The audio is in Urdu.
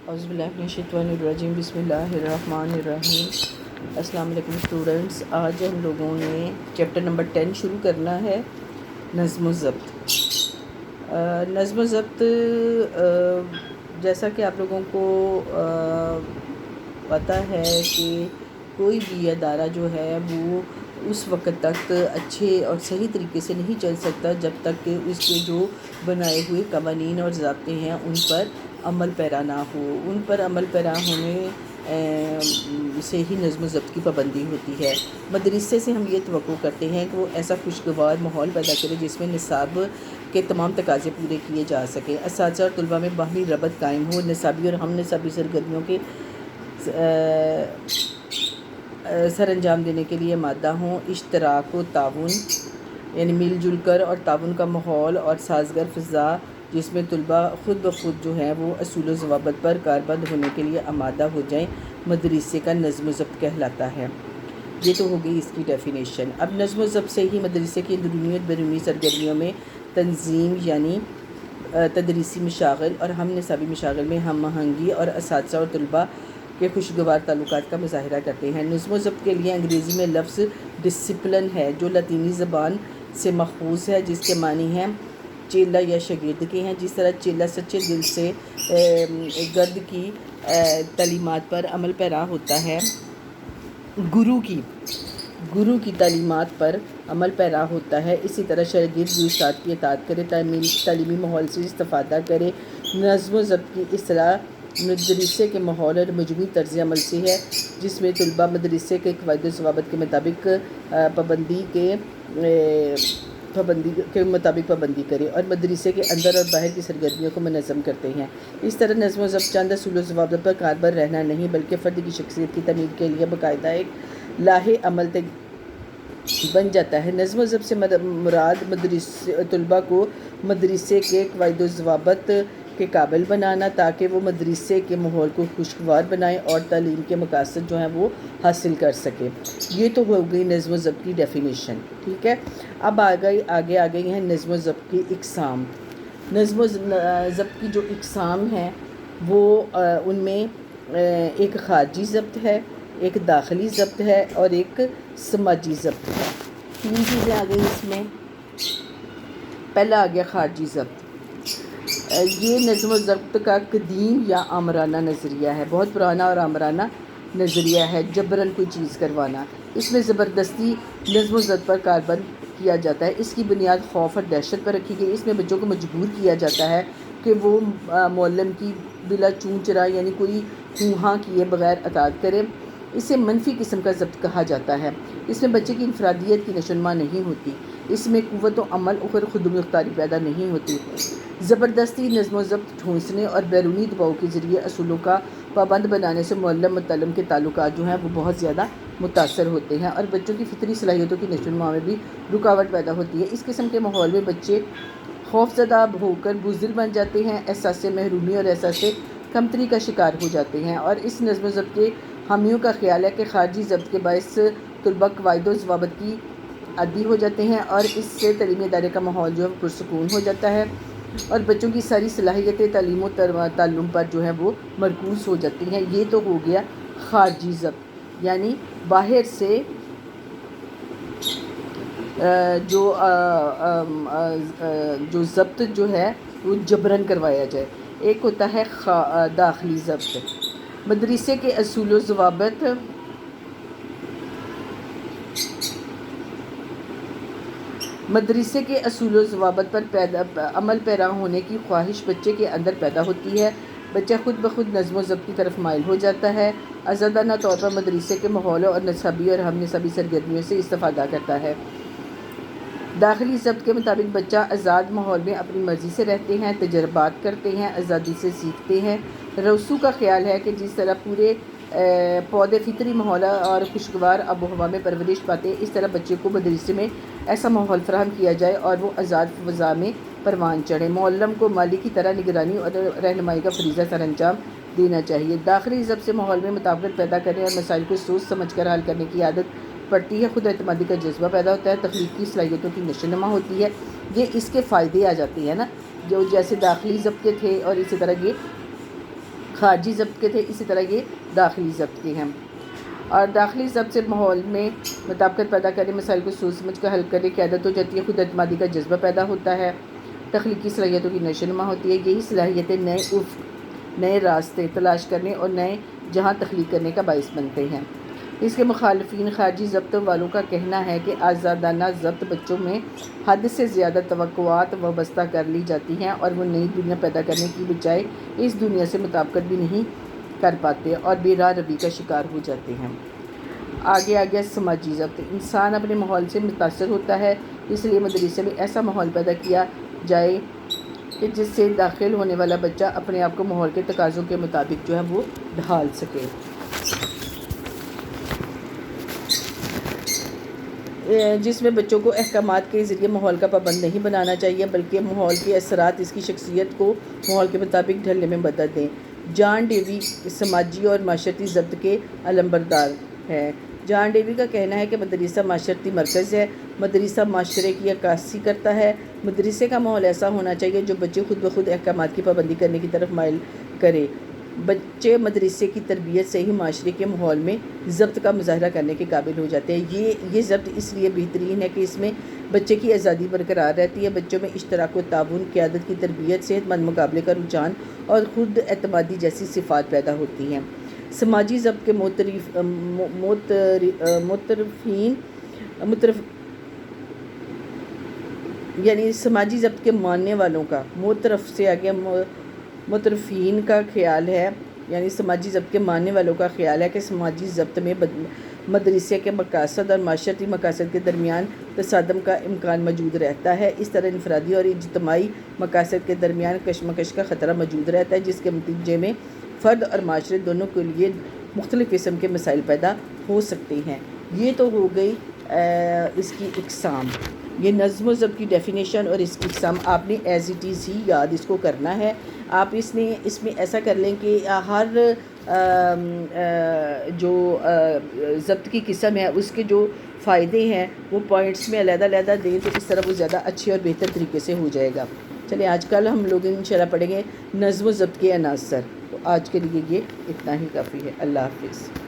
اعوذ باللہ من الشیطان الرجیم، بسم اللہ الرحمن الرحیم۔ السلام علیکم اسٹوڈنٹس، آج ہم لوگوں نے چیپٹر نمبر 10 شروع کرنا ہے، نظم و ضبط۔ نظم و ضبط جیسا کہ آپ لوگوں کو پتہ ہے کہ کوئی بھی ادارہ جو ہے وہ اس وقت تک اچھے اور صحیح طریقے سے نہیں چل سکتا جب تک کہ اس کے جو بنائے ہوئے قوانین اور ضابطے ہیں ان پر عمل پیرا نہ ہو۔ ان پر عمل پیرا ہونے سے ہی نظم و ضبط کی پابندی ہوتی ہے۔ مدرسے سے ہم یہ توقع کرتے ہیں کہ وہ ایسا خوشگوار ماحول پیدا کرے جس میں نصاب کے تمام تقاضے پورے کیے جا سکیں، اساتذہ اور طلباء میں باہمی ربط قائم ہو، نصابی اور ہم نصابی سرگرمیوں کے سر انجام دینے کے لیے مادہ ہوں، اشتراک و تعاون یعنی مل جل کر اور تعاون کا ماحول اور سازگار فضا جس میں طلباء خود بخود جو ہے وہ اصول و ضوابط پر کاربند ہونے کے لیے آمادہ ہو جائیں، مدرسے کا نظم و ضبط کہلاتا ہے۔ یہ تو ہو گئی اس کی ڈیفینیشن۔ اب نظم و ضبط سے ہی مدرسے کی اندرونی اور بیرونی سرگرمیوں میں تنظیم یعنی تدریسی مشاغل اور ہم نصابی مشاغل میں ہم آہنگی اور اساتذہ اور طلباء کے خوشگوار تعلقات کا مظاہرہ کرتے ہیں۔ نظم و ضبط کے لیے انگریزی میں لفظ ڈسپلن ہے جو لاطینی زبان سے ماخوذ ہے، جس کے معنی ہیں چیلا یا شاگردگی ہیں۔ جس طرح چیلا سچے دل سے گرد کی تعلیمات پر عمل پیرا ہوتا ہے، گرو کی تعلیمات پر عمل پیرا ہوتا ہے، اسی طرح شاگرد بھی استاد کی اطاعت کرے، تعلیمی ماحول سے استفادہ کرے۔ نظم و ضبط کی اصطلاح مدرسے کے ماحول اور مجموعی طرز عمل سے ہے جس میں طلباء مدرسے کے قواعد و ضوابط کے مطابق پابندی کرے اور مدرسے کے اندر اور باہر کی سرگرمیوں کو منظم کرتے ہیں۔ اس طرح نظم و ضبط چند اصول و ضوابط پر کاربند رہنا نہیں بلکہ فرد کی شخصیت کی تعمیر کے لیے باقاعدہ ایک لاہے عمل بن جاتا ہے۔ نظم و ضبط سے مراد طلباء کو مدرسے کے قواعد و ضوابط کے قابل بنانا تاکہ وہ مدرسے کے ماحول کو خوشگوار بنائیں اور تعلیم کے مقاصد جو ہیں وہ حاصل کر سکیں۔ یہ تو ہو گئی نظم و ضبط کی ڈیفینیشن، ٹھیک ہے۔ اب آگے آ گئی ہیں نظم و ضبط کی اقسام۔ نظم و ضبط کی جو اقسام ہیں وہ ان میں ایک خارجی ضبط ہے، ایک داخلی ضبط ہے اور ایک سماجی ضبط ہے۔ تین چیزیں آ گئی اس میں۔ پہلا آ گیا خارجی ضبط۔ یہ نظم و ضبط کا قدیم یا آمرانہ نظریہ ہے، بہت پرانا اور آمرانہ نظریہ ہے، جبراً کوئی چیز کروانا۔ اس میں زبردستی نظم و ضبط پر کاربند کیا جاتا ہے، اس کی بنیاد خوف اور دہشت پر رکھی گئی۔ اس میں بچوں کو مجبور کیا جاتا ہے کہ وہ معلم کی بلا چون چرا یعنی کوئی ہوں ہاں کیے بغیر اطاعت کرے۔ اسے منفی قسم کا ضبط کہا جاتا ہے۔ اس میں بچے کی انفرادیت کی نشوونما نہیں ہوتی، اس میں قوت و عمل اور خود مختاری پیدا نہیں ہوتی۔ زبردستی نظم و ضبط ٹھونسنے اور بیرونی دباؤ کے ذریعے اصولوں کا پابند بنانے سے معلم متعلم کے تعلقات جو ہیں وہ بہت زیادہ متاثر ہوتے ہیں اور بچوں کی فطری صلاحیتوں کی نشوونما میں بھی رکاوٹ پیدا ہوتی ہے۔ اس قسم کے ماحول میں بچے خوف زدہ ہو کر بزدل بن جاتے ہیں، احساس محرومی اور احساس کمتری کا شکار ہو جاتے ہیں، اور اس نظم و ضبط کے حامیوں کا خیال ہے کہ خارجی ضبط کے باعث طلباء قواعد و ضوابط کی عادی ہو جاتے ہیں اور اس سے تعلیمی ادارے کا ماحول جو ہے پرسکون ہو جاتا ہے اور بچوں کی ساری صلاحیتیں تعلیم و تعلم پر جو ہے وہ مرکوز ہو جاتی ہیں۔ یہ تو ہو گیا خارجی ضبط، یعنی باہر سے جو ضبط جو ہے وہ جبراً کروایا جائے۔ ایک ہوتا ہے داخلی ضبط۔ مدرسے کے اصول و ضوابط پر عمل پیرا ہونے کی خواہش بچے کے اندر پیدا ہوتی ہے، بچہ خود بخود نظم و ضبط کی طرف مائل ہو جاتا ہے، آزادانہ طور پر مدرسے کے ماحول اور نصابی اور ہم نصابی سرگرمیوں سے استفادہ کرتا ہے۔ داخلی ضبط کے مطابق بچہ آزاد ماحول میں اپنی مرضی سے رہتے ہیں، تجربات کرتے ہیں، آزادی سے سیکھتے ہیں۔ روسو کا خیال ہے کہ جس طرح پورے پودے فطری ماحول اور خوشگوار آب و ہوا میں پرورش پاتے ہیں، اس طرح بچے کو مدرسے میں ایسا ماحول فراہم کیا جائے اور وہ آزاد فضا میں پروان چڑھے۔ معلم کو مالی کی طرح نگرانی اور رہنمائی کا فریضہ سر انجام دینا چاہیے۔ داخلی ضبط سے ماحول میں مطابقت پیدا کرنے اور مسائل کو سوچ سمجھ کر حل کرنے کی عادت پڑتی ہے، خود اعتمادی کا جذبہ پیدا ہوتا ہے، تخلیقی صلاحیتوں کی نشوونما ہوتی ہے۔ یہ اس کے فائدے آ جاتے ہیں نا، جو جیسے داخلی ضبط کے تھے اور اسی طرح یہ خارجی ضبط کے تھے، اسی طرح یہ داخلی ضبط کے ہیں۔ اور داخلی ضبط سے ماحول میں مطابقت پیدا کرنے، مسائل کو سوچ سمجھ کر حل کرنے کی عادت ہو جاتی ہے، خود اعتمادی کا جذبہ پیدا ہوتا ہے، تخلیقی صلاحیتوں کی نشو و نما ہوتی ہے۔ یہی صلاحیتیں نئے افق، نئے راستے تلاش کرنے اور نئے جہاں تخلیق کرنے کا باعث بنتے ہیں۔ اس کے مخالفین خارجی ضبط والوں کا کہنا ہے کہ آزادانہ ضبط بچوں میں حد سے زیادہ توقعات وابستہ کر لی جاتی ہیں اور وہ نئی دنیا پیدا کرنے کی بجائے اس دنیا سے مطابقت بھی نہیں کر پاتے اور بے راہ روی کا شکار ہو جاتے ہیں۔ آگے آگے سماجی ضبط، انسان اپنے ماحول سے متاثر ہوتا ہے، اس لیے مدرسے میں ایسا ماحول پیدا کیا جائے کہ جس سے داخل ہونے والا بچہ اپنے آپ کو ماحول کے تقاضوں کے مطابق جو ہے وہ ڈھال سکے۔ جس میں بچوں کو احکامات کے ذریعے ماحول کا پابند نہیں بنانا چاہیے، بلکہ ماحول کے اثرات اس کی شخصیت کو ماحول کے مطابق ڈھلنے میں مدد دیں۔ جان ڈیوی سماجی اور معاشرتی ضبط کے علمبردار ہے۔ جان ڈیوی کا کہنا ہے کہ مدرسہ معاشرتی مرکز ہے، مدرسہ معاشرے کی عکاسی کرتا ہے۔ مدرسے کا ماحول ایسا ہونا چاہیے جو بچے خود بخود احکامات کی پابندی کرنے کی طرف مائل کرے۔ بچے مدرسے کی تربیت سے ہی معاشرے کے ماحول میں ضبط کا مظاہرہ کرنے کے قابل ہو جاتے ہیں۔ یہ ضبط اس لیے بہترین ہے کہ اس میں بچے کی آزادی برقرار رہتی ہے، بچوں میں اشتراک و تعاون، قیادت کی تربیت، صحت مند مقابلے کا رجحان اور خود اعتمادی جیسی صفات پیدا ہوتی ہیں۔ سماجی ضبط کے یعنی سماجی ضبط کے ماننے والوں کا معترف سے آگے مترفین کا خیال ہے، یعنی سماجی ضبط کے ماننے والوں کا خیال ہے کہ سماجی ضبط میں مدرسے کے مقاصد اور معاشرتی مقاصد کے درمیان تصادم کا امکان موجود رہتا ہے۔ اس طرح انفرادی اور اجتماعی مقاصد کے درمیان کشمکش کا خطرہ موجود رہتا ہے، جس کے نتیجے میں فرد اور معاشرے دونوں کے لیے مختلف قسم کے مسائل پیدا ہو سکتے ہیں۔ یہ تو ہو گئی اس کی اقسام، یہ نظم و ضبط کی ڈیفینیشن اور اس کی اقسام آپ نے ایز اٹ از ہی یاد اس کو کرنا ہے۔ آپ اس میں ایسا کر لیں کہ ہر جو ضبط کی قسم ہے اس کے جو فائدے ہیں وہ پوائنٹس میں علیحدہ علیحدہ دیں، تو اس طرح وہ زیادہ اچھے اور بہتر طریقے سے ہو جائے گا۔ چلیں آج کل ہم لوگ انشاءاللہ پڑھیں گے نظم و ضبط کے عناصر، تو آج کے لیے یہ اتنا ہی کافی ہے۔ اللہ حافظ۔